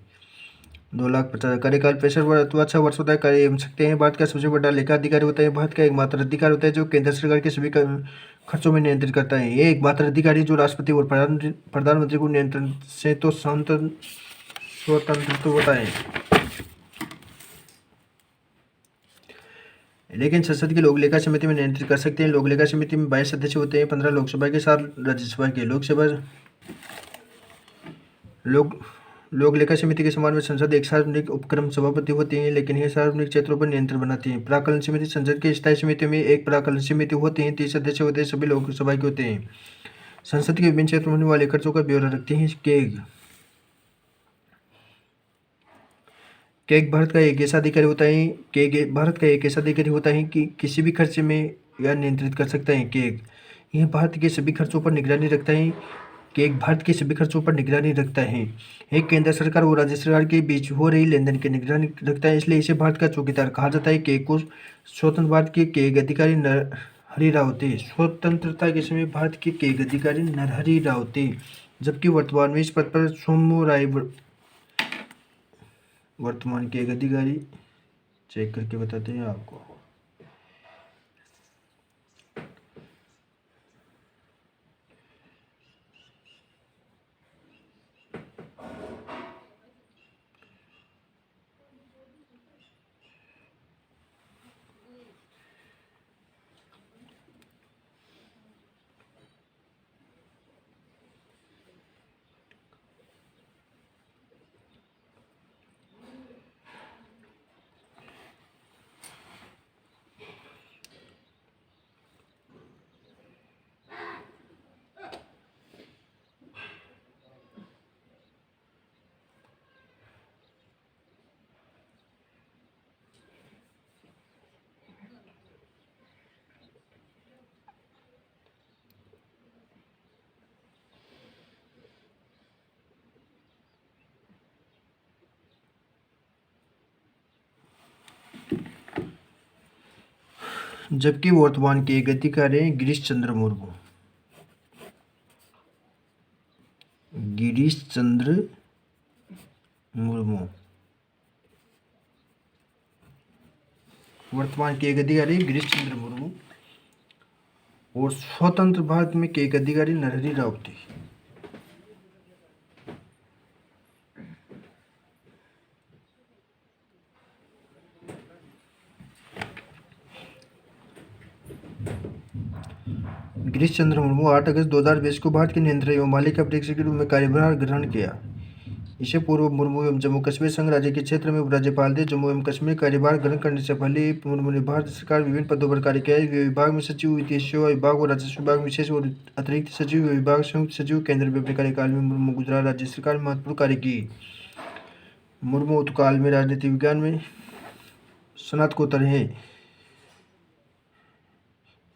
2,50,000 कार्यकाल 65 अथवा 6 वर्ष होता है। कार्य एवं सकते हैं भारत का सबसे बड़ा लेखा अधिकारी होता है। भारत का एकमात्र अधिकारी होता है जो केंद्र सरकार के सभी खर्चों में नियंत्रित करता है। ये एकमात्र अधिकारी जो राष्ट्रपति और प्रधानमंत्री को नियंत्रण से तो स्वतंत्र होता है, लेकिन संसद की लोक लेखा समिति में नियंत्रित कर सकते हैं। लोक लेखा समिति में 22 सदस्य होते हैं, 15 लोकसभा के, 7 राज्यसभा के। लोक लेखा समिति के समान में संसद एक सार्वजनिक उपक्रम सभापति होती है, लेकिन यह सार्वजनिक क्षेत्रों पर नियंत्रण बनाती है। प्राकलन समिति संसद की स्थायी समिति में एक प्राकलन समिति होती है, 30 सदस्य होते हैं, सभी लोकसभा के होते हैं। संसद के विभिन्न क्षेत्रों में होने वाले खर्चों का ब्यौरा रखती है। केग भारत का एक ऐसा अधिकारी होता है कि किसी भी खर्च में यह नियंत्रित कर सकता है। केग यह भारत के सभी खर्चों पर निगरानी रखता है। एक केंद्र सरकार और राज्य सरकार के बीच हो रही लेनदेन की निगरानी रखता है, इसलिए इसे भारत का चौकीदार कहा जाता है। केग को स्वतंत्र भारत के केग अधिकारी नरहरि राव थे। स्वतंत्रता के समय भारत के केग अधिकारी नरहरि राव थे, जबकि वर्तमान में इस पद पर सोमू राय वर्तमान केग अधिकारी चेक करके बताते हैं आपको। जबकि वर्तमान के एक अधिकारी हैं गिरीश चंद्र मुर्मू। वर्तमान के एक अधिकारी गिरीश चंद्र मुर्मू और स्वतंत्र भारत में के एक अधिकारी नरहरि राव थे। गिरीश चंद्र मुर्मू 8 अगस्त 2020 को भारत के नियंत्रक एवं मालिका परीक्षक के रूप में कार्यभार ग्रहण किया। इससे पूर्व मुर्मू एवं जम्मू कश्मीर संघ राज्य के क्षेत्र में उपराज्यपाल थे। जम्मू एवं कश्मीर कार्यभार ग्रहण करने से पहले मुर्मू ने भारत सरकार विभिन्न पदों पर कार्य किया है। विभाग में सचिव, वित्तीय सेवा विभाग और राजस्व विभाग में विशेष और अतिरिक्त सचिव विभाग, संयुक्त सचिव केंद्र में अपने कार्यकाल में मुर्मू गुजरात राज्य सरकार में महत्वपूर्ण कार्य की। मुर्मू उत्तरकाल में राजनीति विज्ञान में स्नातकोत्तर है।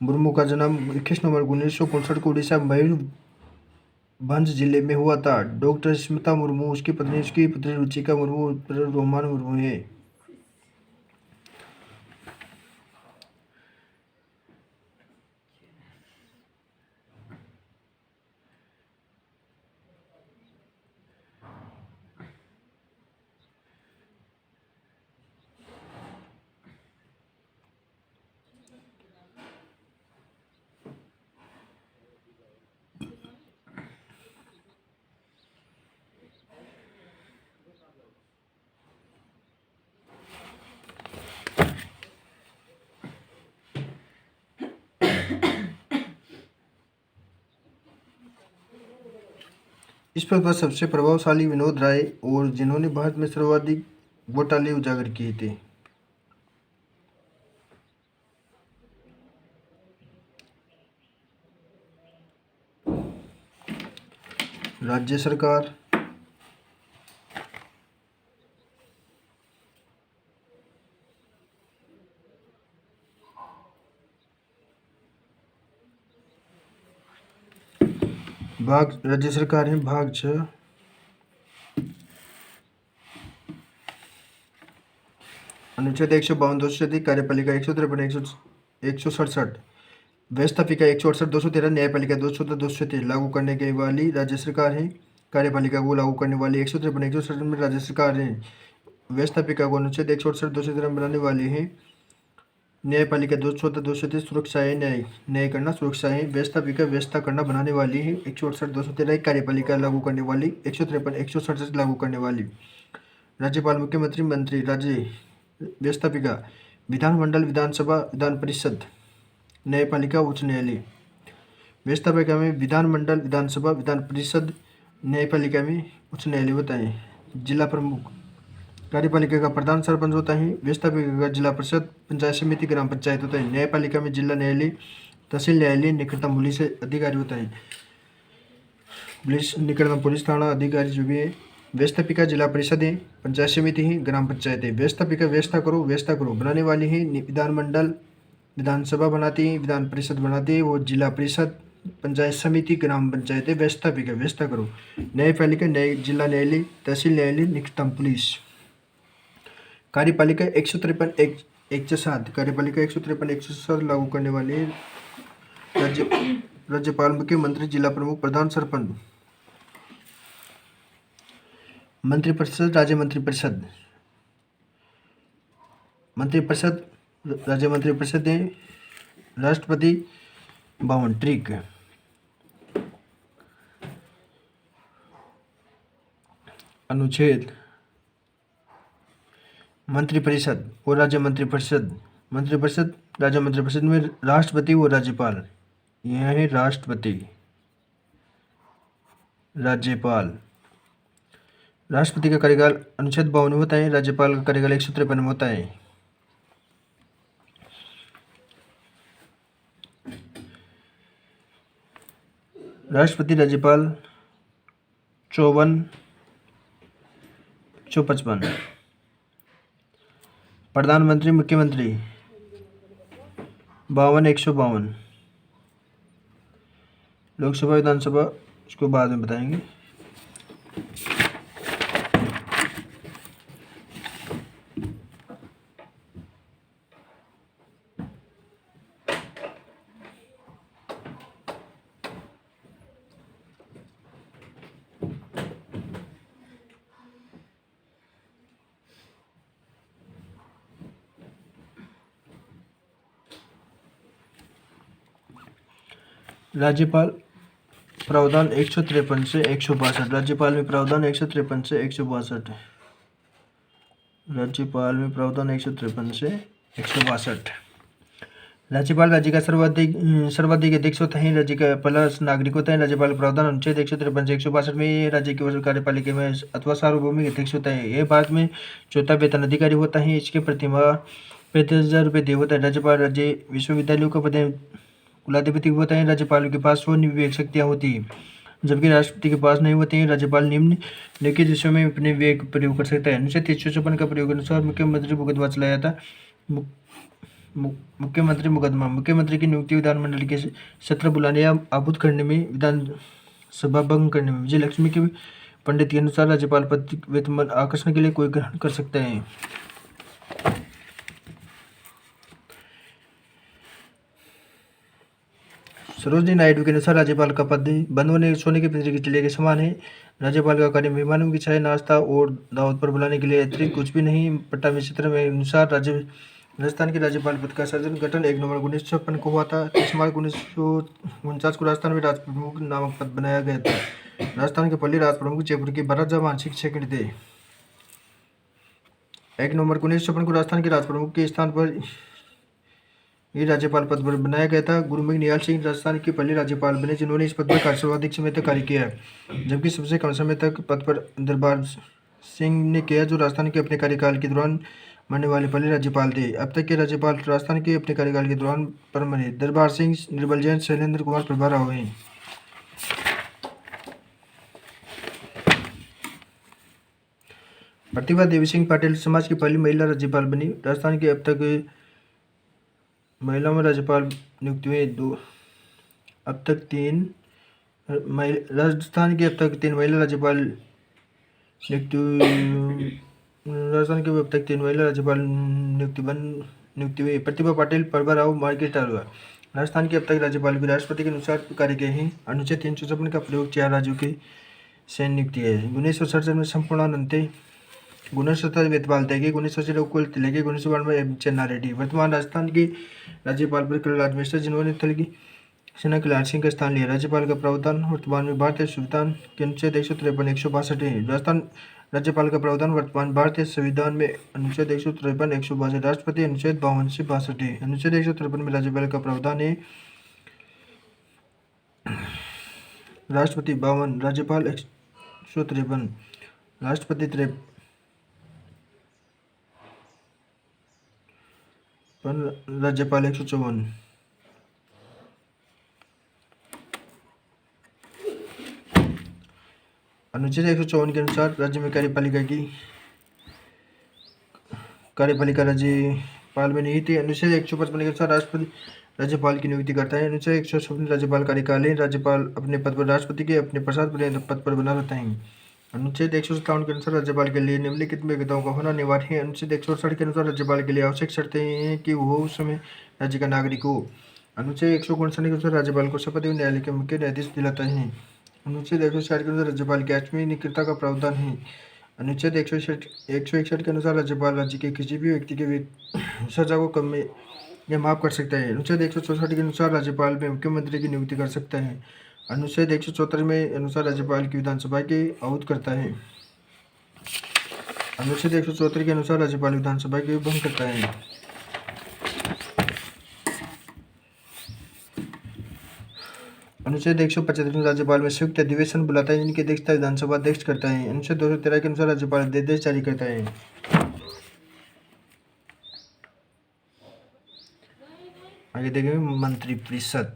मुर्मू का जन्म 21 नवंबर 1959 को उड़ीसा मयूरभंज जिले में हुआ था। डॉक्टर स्मिता मुर्मू उसकी पत्नी रुचिका मुर्मू रोमान मुर्मू है। इस प्रकार सबसे प्रभावशाली विनोद राय और जिन्होंने भारत में सर्वाधिक घोटाले उजागर किए थे। राज्य सरकार, राज्य सरकार है भाग 6, अनुच्छेद 152 से अधिक, कार्यपालिका 153, 167, व्यवस्थापिका 168 213 न्यायपालिका 214 लागू करने के वाली राज्य सरकार है। कार्यपालिका को लागू करने वाली 153 167 में राज्य सरकार है। व्यवस्थापिका को अनुच्छेद 168 213 बनाने वाली है। न्यायपालिका 214 230 सुरक्षा है। न्याय करना सुरक्षा है। व्यवस्थापिका व्यवस्था करना बनाने वाली है। 168 213 कार्यपालिका लागू करने वाली। 153 167 लागू करने वाली। राज्यपाल, मुख्यमंत्री, मंत्री, राज्य व्यवस्थापिका, विधानमंडल, विधानसभा, विधान परिषद, न्यायपालिका, उच्च न्यायालय। व्यवस्थापिका में विधानमंडल, विधानसभा, विधान परिषद, न्यायपालिका में उच्च न्यायालय होता है। जिला प्रमुख। कार्यपालिका का प्रधान सरपंच होता है। व्यवस्थापिका का जिला परिषद, पंचायत समिति, ग्राम पंचायत होता है। न्यायपालिका में जिला न्यायालय, तहसील न्यायालय, निकटतम पुलिस अधिकारी होता है। निकटतम पुलिस थाना अधिकारी जो भी है। व्यवस्थापिका जिला परिषद है, पंचायत समिति है, ग्राम पंचायत है। व्यवस्थापिका व्यवस्था करो बनाने वाली है। विधानमंडल, विधानसभा बनाती है, विधान परिषद बनाती है, वो जिला परिषद, पंचायत समिति, ग्राम पंचायत है। व्यवस्थापिका व्यवस्था करो। न्यायपालिका जिला न्यायालय, तहसील न्यायालय, निकटतम पुलिस। कार्यपालिका 153 107 कार्यपालिका 153 107 लागू करने वाले राज्यपाल, मुख्यमंत्री, जिला प्रमुख, प्रधान सरपंच, मंत्रिपरिषद, राज्य मंत्रिपरिषद, मंत्रिपरिषद, राज्य मंत्रिपरिषद है। राष्ट्रपति 52 ट्रिक। अनुच्छेद। मंत्रिपरिषद और राज्य मंत्रिपरिषद, मंत्रिपरिषद, राज्य मंत्रिपरिषद में राष्ट्रपति व राज्यपाल। यह है राष्ट्रपति, राज्यपाल। राष्ट्रपति का कार्यकाल अनुच्छेद 52 में होता है। राज्यपाल का कार्यकाल 153 में होता है। राष्ट्रपति, राज्यपाल 54 155। प्रधानमंत्री, मुख्यमंत्री 52 152। लोकसभा, विधानसभा उसको बाद में बताएंगे। राज्यपाल प्रावधान 153 से 162। राज्यपाल में प्रावधान 153 से 162। राज्यपाल में प्रावधान 153 से 162। राज्यपाल राज्य का सर्वाधिक अध्यक्ष होता है। राज्य का पहला नागरिक होता है। राज्यपाल प्रावधान अनुच्छेद 153 से 162 में राज्य की कार्यपालिका में अथवा सार्वभौमिक अध्यक्ष होता है। यह भारत में चौथा वेतन अधिकारी होता है। इसके प्रतिमाह 35,000 रुपये देय होता है। राज्यपाल राज्य विश्वविद्यालयों का कुलाधिपति होता है। राज्यपाल के पास 100 विवेक शक्तियाँ होती हैं, जबकि राष्ट्रपति के पास नहीं होती हैं। राज्यपाल निम्नलिखित विषयों में अपने विवेक प्रयोग कर सकता है। अनुच्छेद 354 का प्रयोग अनुसार मुख्यमंत्री मुकदमा चलाया था। मुख्यमंत्री मुकदमा। मुख्यमंत्री की नियुक्ति विधानमंडल के सत्र बुलाने या आहूत करने में, विधानसभा भंग करने में। विजयलक्ष्मी के पंडित के अनुसार राज्यपाल पद वेतन आकर्षण के लिए कोई ग्रहण कर सकते हैं। सरोजनी नायडू के अनुसार राज्यपाल का पद बंद होने सोने के पिंजरे के टिले के समान है। राज्यपाल का कार्य मेहमानों की चाय, नाश्ता और दावत पर बुलाने के लिए अतिरिक्त कुछ भी नहीं। पट्टाभी चित्र में अनुसार राजस्थान के राज्यपाल पद का सर्जन गठन 1 नवंबर 1956 को हुआ था। 30 मार्च 1949 को राजस्थान में राज प्रमुख नामक पद बनाया गया था। राजस्थान के पहले राज प्रमुख जयपुर के भरत जवान शिक्षक थे। 1 नवंबर 1956 को राजस्थान के राज प्रमुख के स्थान पर ये राज्यपाल पद पर बनाया गया था। गुरमुख निहाल सिंह राजस्थान के पहले राज्यपाल बने, जिन्होंने इस पद पर सर्वाधिक समय तक कार्य किया, जबकि सबसे कम समय तक पद पर दरबार सिंह ने किया, जो राजस्थान के अपने कार्यकाल के दौरान मरने वाले पहले राज्यपाल थे। अब तक के राज्यपाल राजस्थान के अपने कार्यकाल के दौरान पर मरे दरबार सिंह, निर्मल जैन, शैलेंद्र कुमार प्रभा राव हैं। प्रतिभा देवी सिंह पाटिल समाज की पहली महिला राज्यपाल बनी। राजस्थान के अब तक महिलाओं में राज्यपाल नियुक्ति हुए राजस्थान के अब तक 3 महिला राज्यपाल नियुक्ति नियुक्ति हुई। प्रतिभा पाटिल, प्रभा राव, मार्केट राव। राजस्थान के अब तक राज्यपाल भी राष्ट्रपति के अनुसार कार्य गए हैं। अनुच्छेद 354 का प्रयोग 4 राज्यों के सैन्य नियुक्ति है। 1967 में संपूर्णानंते, 1970 वेतपाल तेगे, 1980 रघुकुल तिलके, 1992 एम चन्ना रेड्डी। वर्तमान राजस्थान के राज्यपाल पर कलराज मिश्र, जिन्होंने थल की सेना के लाल सिंह का स्थान लिया। राज्यपाल का प्रावधान वर्तमान में भारतीय संविधान के अनुच्छेद 153 162 है। राजस्थान राज्यपाल का प्रावधान वर्तमान भारतीय संविधान में अनुच्छेद 153 162, राष्ट्रपति अनुच्छेद 52 से 62 है। अनुच्छेद 153 में राज्यपाल का प्रावधान है राष्ट्रपति 52, राज्यपाल 153, राष्ट्रपति 53, राज्यपाल 154। अनुच्छेद 154 के अनुसार राज्य में कार्यपालिका राज्यपाल में निहित है। अनुच्छेद 155 के अनुसार राष्ट्रपति राज्यपाल की नियुक्ति करता है। अनुच्छेद 156 राज्यपाल कार्यकाल है। राज्यपाल अपने पद पर राष्ट्रपति के अपने प्रसाद पद पर बना रहता है। अनुच्छेद 157 के अनुसार राज्यपाल के लिए निम्नलिखित योग्यताओं का होना अनिवार्य है। अनुच्छेद 168 के अनुसार राज्यपाल के लिए आवश्यक शर्तें हैं कि वो उस समय राज्य का नागरिक हो। अनुच्छेद 159 के अनुसार राज्यपाल को शपथ एवं न्यायालय के मुख्य न्यायाधीश दिलाता है। अनुच्छेद 160 के अनुसार राज्यपाल की 8वीं निकृता का प्रावधान है। अनुच्छेद 161 के अनुसार राज्यपाल राज्य के किसी भी व्यक्ति के सजा को कम में या माफ कर सकता है। अनुच्छेद 164 के अनुसार राज्यपाल में मुख्यमंत्री की नियुक्ति कर सकता है। अनुच्छेद 174 में अनुसार राज्यपाल की विधानसभा की आहूत करता है। अनुच्छेद 174 के अनुसार राज्यपाल विधानसभा की भंग करता है। अनुच्छेद 175 में राज्यपाल में संयुक्त अधिवेशन बुलाता है, जिनकी अध्यक्षता विधानसभा अध्यक्ष करता है। अनुच्छेद 213 के अनुसार राज्यपाल अध्यादेश जारी करता है। आगे देखेंगे मंत्रिपरिषद।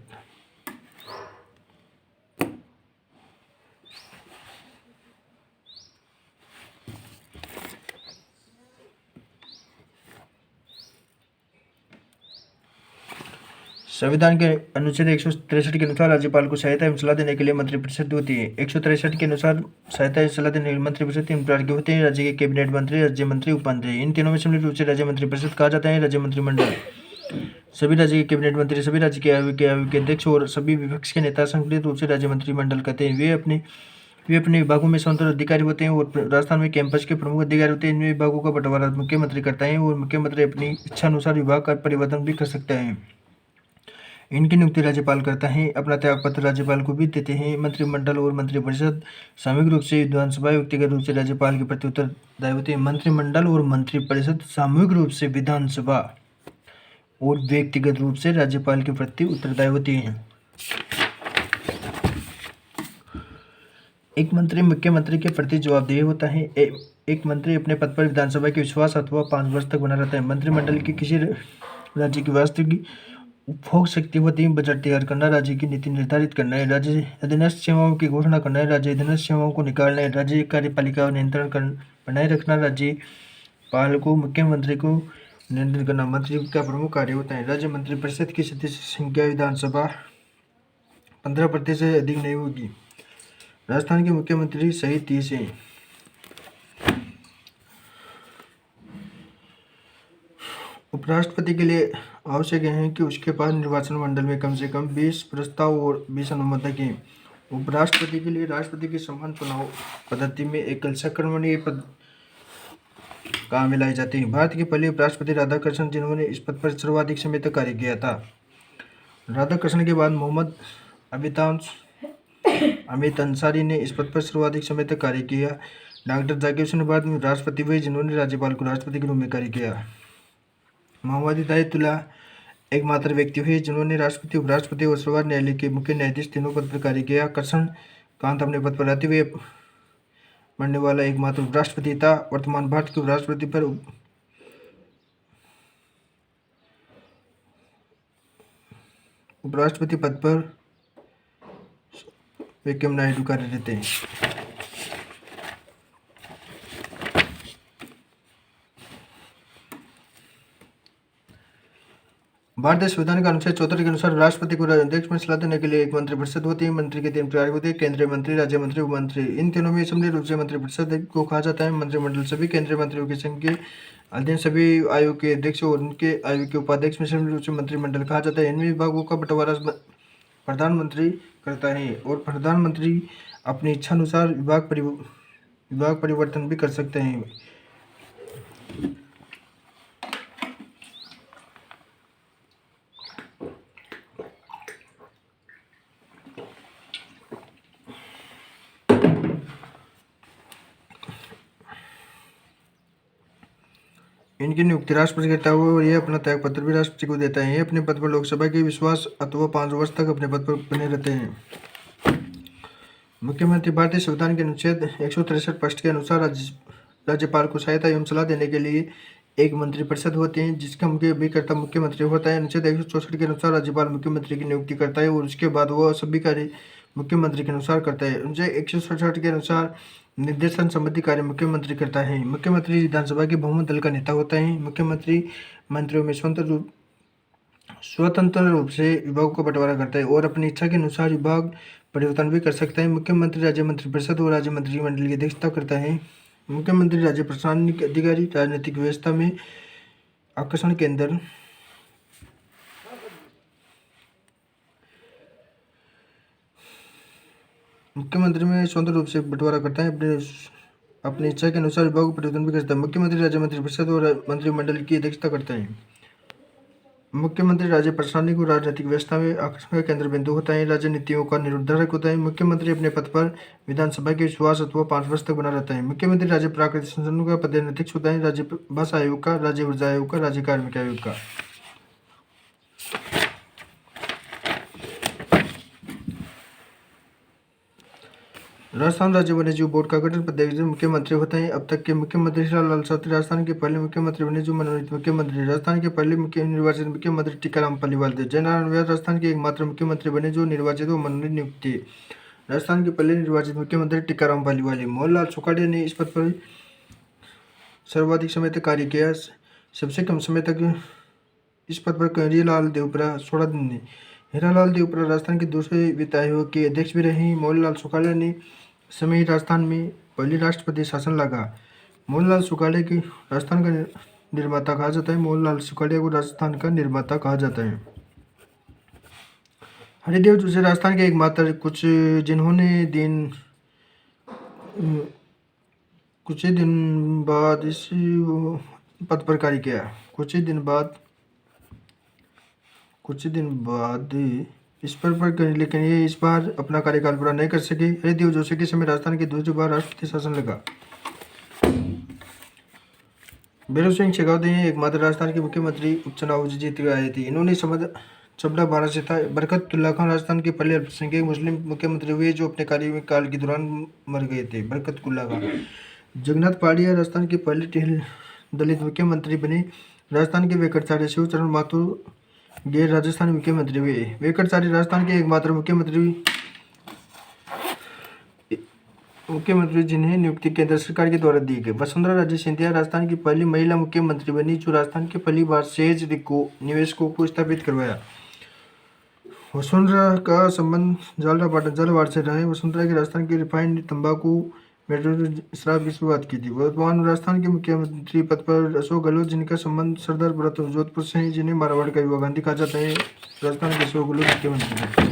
संविधान के अनुच्छेद 163 के अनुसार राज्यपाल को सहायता एवं सलाह देने के लिए मंत्रिपरिषद होती है। 163 के अनुसार सहायता एवं सलाह देने के लिए मंत्रिपरिषद 3 प्रकार के होते हैं: राज्य के कैबिनेट मंत्री, राज्य मंत्री, उप मंत्री। इन तीनों में सम्मिलित रूप से राज्य मंत्रिपरिषद कहा जाता है। राज्य मंत्रिमंडल सभी राज्य के कैबिनेट मंत्री, सभी राज्य के आयोग के अध्यक्ष और सभी विपक्ष के नेता संकलित रूप से राज्य मंत्रिमंडल कहते हैं। वे अपने विभागों में स्वतंत्र अधिकारी होते हैं और राजस्थान में कैंपस के प्रमुख अधिकारी होते हैं। इन विभागों का बंटवारा मुख्यमंत्री करता है और मुख्यमंत्री अपनी इच्छा अनुसार विभाग का परिवर्तन भी कर सकता है। इनकी नियुक्ति राज्यपाल करता है। अपना त्यागपत्र राज्यपाल को भी देते हैं। मंत्रिमंडल और मंत्रिपरिषद सामूहिक रूप से विधानसभा व्यक्तिगत रूप से राज्यपाल के प्रति उत्तरदायी होते हैं। मंत्रिमंडल और मंत्रिपरिषद सामूहिक रूप से विधानसभा और व्यक्तिगत रूप से राज्यपाल के प्रति उत्तरदायी होती हैं। एक मंत्री मुख्यमंत्री के प्रति जवाबदेह होता है। एक मंत्री अपने पद पर विधानसभा के विश्वास अथवा 5 वर्ष तक बना रहता है। मंत्रिमंडल की किसी राज्य की वास्तविक उपभोग शक्ति होती है: बजट तैयार करना, राज्य की नीति निर्धारित करना है, राज्य अधीनस्थ सेवाओं की घोषणा करना है, राज्य अधीनस्थ सेवाओं को निकालना है, राज्य कार्यपालिका नियंत्रण बनाए रखना, राज्यपाल को मुख्यमंत्री को नियंत्रण करना मंत्री का प्रमुख कार्य होता है। राज्य मंत्रिपरिषद की सदस्य संख्या विधानसभा 15% से अधिक नहीं होगी। राजस्थान के मुख्यमंत्री सहित 30 हैं। उपराष्ट्रपति के लिए आवश्यक है कि उसके पास निर्वाचन मंडल में कम से कम 20 प्रस्ताव और 20 अनुमोदक हैं। उपराष्ट्रपति के लिए राष्ट्रपति के समान चुनाव पद्धति में एकल संक्रमणीय पद का मिलाई जाती है। भारत के पहले उपराष्ट्रपति राधाकृष्णन, जिन्होंने इस पद पर सर्वाधिक समय तक कार्य किया था। राधाकृष्णन के बाद मोहम्मद अमित अंसारी ने इस पद पर सर्वाधिक समय तक कार्य किया। डॉक्टर जाकिर हुसैन बाद में राष्ट्रपति हुए, जिन्होंने राज्यपाल को राष्ट्रपति के रूप में कार्य किया। मोहम्मद हिदायतुल्लाह एकमात्र व्यक्ति हुए जिन्होंने राष्ट्रपति, उपराष्ट्रपति और सर्वोच्च न्यायालय के मुख्य न्यायाधीश तीनों पद पर कार्य किया। कृष्ण कांत अपने पद पर रहते हुए मरने वाला एकमात्र उपराष्ट्रपति था। वर्तमान भारत के उपराष्ट्रपति पर उपराष्ट्रपति पद पर वेंकैया नायडू कार्यरत हैं। भारतीय संविधान का अनुच्छेद 74 के अनुसार राष्ट्रपति को अध्यक्ष में सलाह देने के लिए एक मंत्रिपरिषद होती है। मंत्री के 3 प्रकार होते हैं: केंद्रीय मंत्री, राज्य मंत्री, उप मंत्री। इन तीनों में सम्मिलित रूप से मंत्रिपरिषद को कहा जाता है। मंत्रिमंडल सभी केंद्रीय मंत्रियों की संघ के अध्ययन सभी आयोग के अध्यक्ष और उनके आयोग के उपाध्यक्ष में सम्मिलित रूप से मंत्रिमंडल कहा जाता है। इनमें विभागों का बंटवारा प्रधानमंत्री करता है और प्रधानमंत्री अपनी इच्छा अनुसार विभाग परिवर्तन भी कर सकते हैं। इनकी नियुक्ति राष्ट्रपति करता हुआ और ये अपना त्यागपत्र भी राष्ट्रपति को देता है। ये अपने पद पर लोकसभा के विश्वास अथवा 5 वर्ष तक अपने पद पर बने रहते हैं। मुख्यमंत्री भारतीय संविधान के अनुच्छेद 163 पृष्ठ के अनुसार राज्यपाल को सहायता एवं सलाह देने के लिए एक मंत्रिपरिषद होती है, जिसका मुख्य अभिकर्ता मुख्यमंत्री होता है। अनुच्छेद 164 के अनुसार राज्यपाल मुख्यमंत्री की नियुक्ति करता है और उसके बाद वह सभी कार्य मुख्यमंत्री के अनुसार करता है। अनुच्छेद 167 के अनुसार निर्देशन संबंधी कार्य मुख्यमंत्री करता है। मुख्यमंत्री विधानसभा के बहुमत दल का नेता होता है। मुख्यमंत्री मंत्रियों में स्वतंत्र रूप से विभागों का बंटवारा करता है और अपनी इच्छा के अनुसार विभाग परिवर्तन भी कर सकता है। मुख्यमंत्री राज्य मंत्रिपरिषद और राज्य मंत्रिमंडल की अध्यक्षता करता है। मुख्यमंत्री राज्य प्रशासनिक अधिकारी राजनीतिक व्यवस्था में आकर्षण केंद्र मुख्यमंत्री में स्वतंत्र रूप से बंटवारा करता है, अपनी इच्छा के अनुसार विभाग को परिवर्तन भी करता है। मुख्यमंत्री राज्य मंत्रिपरिषद और मंत्रिमंडल की अध्यक्षता करता है। मुख्यमंत्री राज्य प्रशासनिक और राजनीतिक व्यवस्था में आकर्षण का केंद्र बिंदु होता है, राज्य नीतियों का निर्धारक होता है। मुख्यमंत्री अपने पद पर विधानसभा के विश्वास अथवा 5 वर्ष तक बना रहता है। मुख्यमंत्री राज्य प्राकृतिक संसाधनों का पदेन अध्यक्ष होता है, राज्य भाषा आयोग का, राज्य ऊर्जा आयोग का, राज्य कार्मिक आयोग का। राजस्थान राज्य वन्यजीव बोर्ड का गठन प्रदेश मुख्यमंत्री होता है। अब तक के मुख्यमंत्री लाल शास्त्री राजस्थान के पहले मुख्यमंत्री वन्यजीव मनोनीत मुख्यमंत्री, राजस्थान के पहले मुख्य निर्वाचित मुख्यमंत्री टीकाराम पालीवाल थे। जयनारायण व्यास राजस्थान के एकमात्र मुख्यमंत्री बने जो निर्वाचित व मनोनीत नियुक्त थे। राजस्थान के पहले निर्वाचित मुख्यमंत्री टीकाराम पालीवाल। मोहनलाल सुखाड़िया ने इस पद पर सर्वाधिक समय तक कार्य किया। सबसे कम समय तक इस पद पर हीरालाल देवपरा 16 दिन ने। हीरालाल देवपरा राजस्थान के दूसरे वित्त आयोग के अध्यक्ष भी रहे। मोहनलाल सुखाड़िया ने समय ही राजस्थान में पहली राष्ट्रपति शासन लगा। मोहनलाल सुखाड़िया की राजस्थान का निर्माता कहा जाता है। मोहनलाल सुखाड़िया को राजस्थान का निर्माता कहा जाता है। हरिदेव जोशी राजस्थान के एकमात्र जिन्होंने कुछ ही दिन बाद इस पद पर कार्य किया। कुछ ही दिन बाद इस पर लेकिन ये इस बार अपना कार्यकाल पूरा नहीं कर सके। हरिदेव जोशी के समय राजस्थान के दूसरी बार राष्ट्रपति शासन लगा। भैरव सिंह शेखावत एकमात्र राजस्थान के मुख्यमंत्री उपचुनाव जीत के आए थे। इन्होंने चबड़ा बारह से था। बरकतुल्ला खान राजस्थान के पहले अल्पसंख्यक मुस्लिम मुख्यमंत्री हुए जो अपने कार्यकाल के दौरान मर गए थे। बरकतुल्ला खान। जगन्नाथ पहाड़िया राजस्थान के पहले दलित मुख्यमंत्री बने। राजस्थान के वेंकटाचार्य शिवचरण माथुर गैर राजस्थानी मुख्यमंत्री हुए। वेंकटाचार्य राजस्थान के एकमात्र मुख्यमंत्री जिन्हें नियुक्ति केंद्र सरकार के द्वारा दी गई। वसुंधरा राजे सिंधिया राजस्थान की पहली महिला मुख्यमंत्री बनी जो राजस्थान के पहली बार सहज निवेशकों को स्थापित करवाया। वसुंधरा का संबंध झालवाड़ से रहा है। वसुंधरा की राजस्थान की रिफाइंड तंबाकू शराब की शुरुआत की थी। वर्तमान राजस्थान के मुख्यमंत्री पद पर अशोक गहलोत जिनका संबंध सरदार भरत जोधपुर से है, जिन्हें मारवाड़ का युवा गांधी कहा जाता है। राजस्थान के अशोक गहलोत मुख्यमंत्री हैं।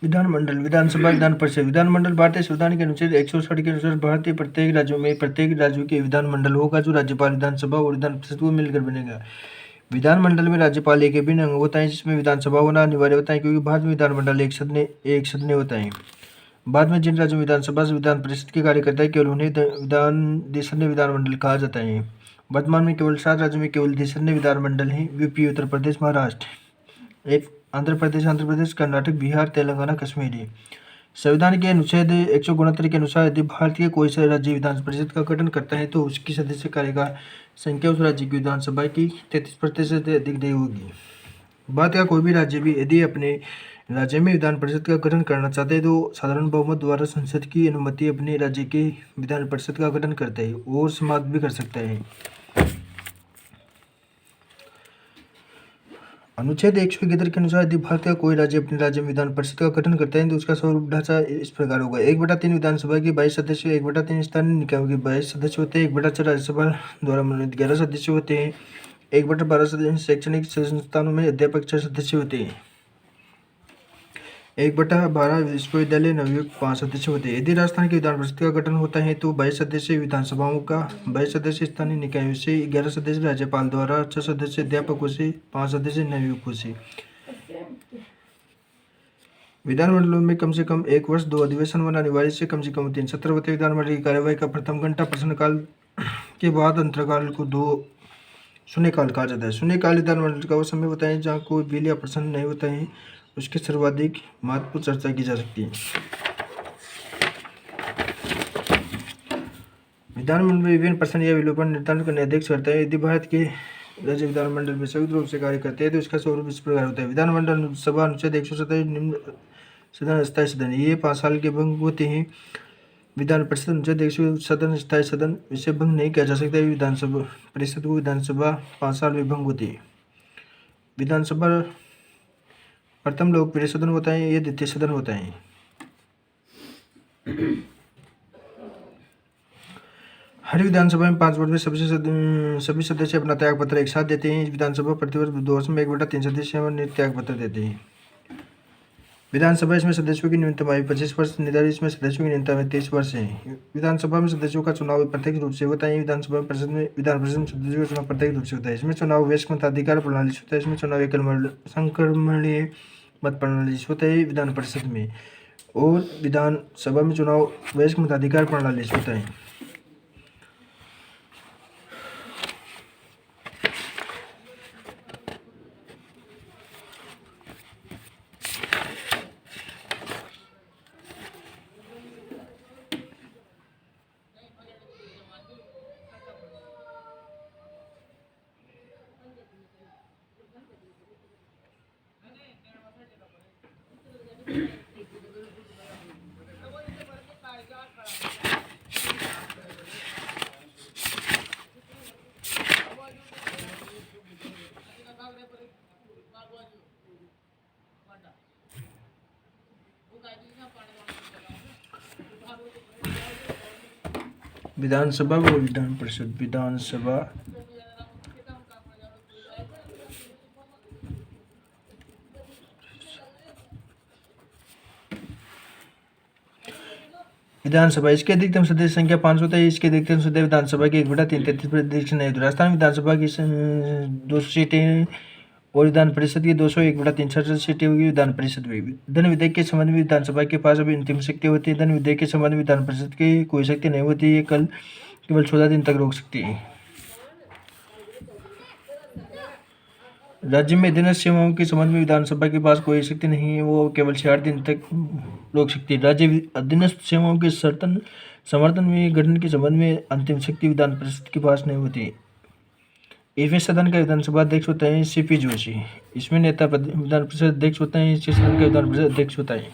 विधानमंडल, विधानसभा, विधान परिषद। विधानमंडल भारतीय संविधान के अनुच्छेद 160 के अनुसार भारतीय प्रत्येक राज्यों के विधानमंडल होगा जो राज्यपाल, विधानसभा और विधान परिषद को मिलकर बनेगा। विधानमंडल में राज्यपाल एक अभिन्न अंग होता है जिसमें विधानसभा होना अनिवार्य होता है क्योंकि भारत में विधानमंडल एक सदनीय होता है। बाद में जिन राज्यों में विधानसभा से विधान परिषद के कार्य करता है केवल उन्हें देशन्य विधानमंडल कहा जाता है। वर्तमान में केवल 7 राज्यों में केवल देशन्य विधानमंडल हैं। यूपी, उत्तर प्रदेश, महाराष्ट्र, आंध्र प्रदेश, कर्नाटक, बिहार, तेलंगाना, कश्मीर। संविधान के अनुच्छेद 169 के अनुसार यदि भारत के कोई सा राज्य विधान परिषद का गठन करता है तो उसकी सदस्य कार्यकाल संख्या उस राज्य की विधानसभा की 33% से अधिक नहीं होगी। भारत का कोई भी राज्य भी यदि अपने राज्य में विधान परिषद का गठन करना चाहते हैं तो साधारण बहुमत द्वारा संसद की अनुमति अपने राज्य के विधान परिषद का गठन करते हैं और समाप्त भी कर सकता है। अनुच्छेद 171 के अनुसार यदि भारत का कोई राज्य अपने राज्य में विधान परिषद का गठन करता है तो उसका स्वरूप ढांचा इस प्रकार होगा। 1/3 विधानसभा के 22 सदस्य, 1/3 स्थानीय निकायों के 22 सदस्य होते हैं, 1/4 राज्यसभा द्वारा मनोनीत 11 सदस्य होते हैं, 1/12 सदस्य शैक्षणिक संस्थानों में अध्यापक 6 सदस्य होते हैं, 1/12 विश्वविद्यालय नवयुक्त 5 सदस्य होते हैं। यदि राजस्थान के विधान परिषद का गठन होता है तो 22 सदस्य विधानसभाओं का, 22 सदस्य स्थानीय निकायों से, 11 सदस्य राज्यपाल द्वारा, 6 सदस्य अध्यापकों से, 5 सदस्य नवयुक्तों से। विधानमंडलों में कम से कम 1 वर्ष 2 अधिवेशन होना अनिवार्य से कम 3 सत्र होते हैं। विधानमंडल की कार्यवाही का प्रथम घंटा प्रश्नकाल के बाद अंतराल को 2 शून्यकाल कहा जाता है। शून्यकाल विधानमंडल का वो समय होता है जहाँ कोई बिल या प्रश्न नहीं होता है, उसकी सर्वाधिक महत्वपूर्ण चर्चा की जा सकती है। विधानमंडल में विभिन्न प्रश्न या बिलों पर निर्धारण करने अध्यक्ष करता है। यदि भारत के राज्य विधानमंडल में संयुक्त रूप से कार्य करते हैं तो इसका स्वरूप इस प्रकार होता है। विधानमंडल सभा अनुच्छेद 127 निम्न सदन स्थायी सदन, ये 5 साल के भंग होते हैं। विधान परिषद अनुच्छेद 100 सदन स्थायी सदन, इसे भंग नहीं किया जा सकता। विधानसभा परिषद को विधानसभा 5 साल में भंग होती है। विधानसभा प्रथम लोकप्रिय सदन होता है, ये द्वितीय सदन होता है। हर विधानसभा में 5 वर्ष में सभी सदस्य अपना त्याग पत्र एक साथ देते हैं। विधानसभा प्रतिवर्ष 2 वर्ष में 1/3 सदस्य त्याग पत्र देते हैं। विधानसभा इसमें सदस्यों की न्यूनतम आयु 25 वर्ष निर्धारित, इसमें सदस्यों की न्यूनतम आयु 23 वर्ष है। विधानसभा में सदस्यों का चुनाव प्रत्यक्ष रूप से होता है। विधान परिषद में सदस्यों का चुनाव प्रत्यक्ष रूप से होता है। इसमें चुनाव वयस्क मताधिकार प्रणाली से होता है। इसमें चुनाव एकल संक्रमणीय मत प्रणाली से होता है विधान परिषद में, और विधानसभा में चुनाव वयस्क मताधिकार प्रणाली से होता है। विधानसभा व विधान परिषद। विधानसभा इसकी अधिकतम सदस्य संख्या 5 होता है। इसके अधिकतम सदस्य विधानसभा के 1/3 33% नहीं होते। राजस्थान विधानसभा की 200 सीटें और विधान परिषद की 200 1/3 सीटें होगी। विधान परिषद में धन विधेयक के संबंध में विधानसभा के पास अभी अंतिम शक्ति होती है। धन विधेयक के संबंध में विधान परिषद की कोई शक्ति नहीं होती। ये केवल 14 दिन तक रोक सकती है। राज्य में अधीनस्थ सेवाओं के संबंध में विधानसभा के पास कोई शक्ति नहीं है, वो केवल 60 दिन तक रोक सकती है। राज्य अधीनस्थ सेवाओं के समर्थन में गठन के संबंध में अंतिम शक्ति विधान परिषद के पास नहीं होती। इसमें सदन का विधानसभा अध्यक्ष होता है CP जोशी। इसमें नेता विधान परिषद अध्यक्ष होता है। इसके सदन का विधान परिषद अध्यक्ष होता है।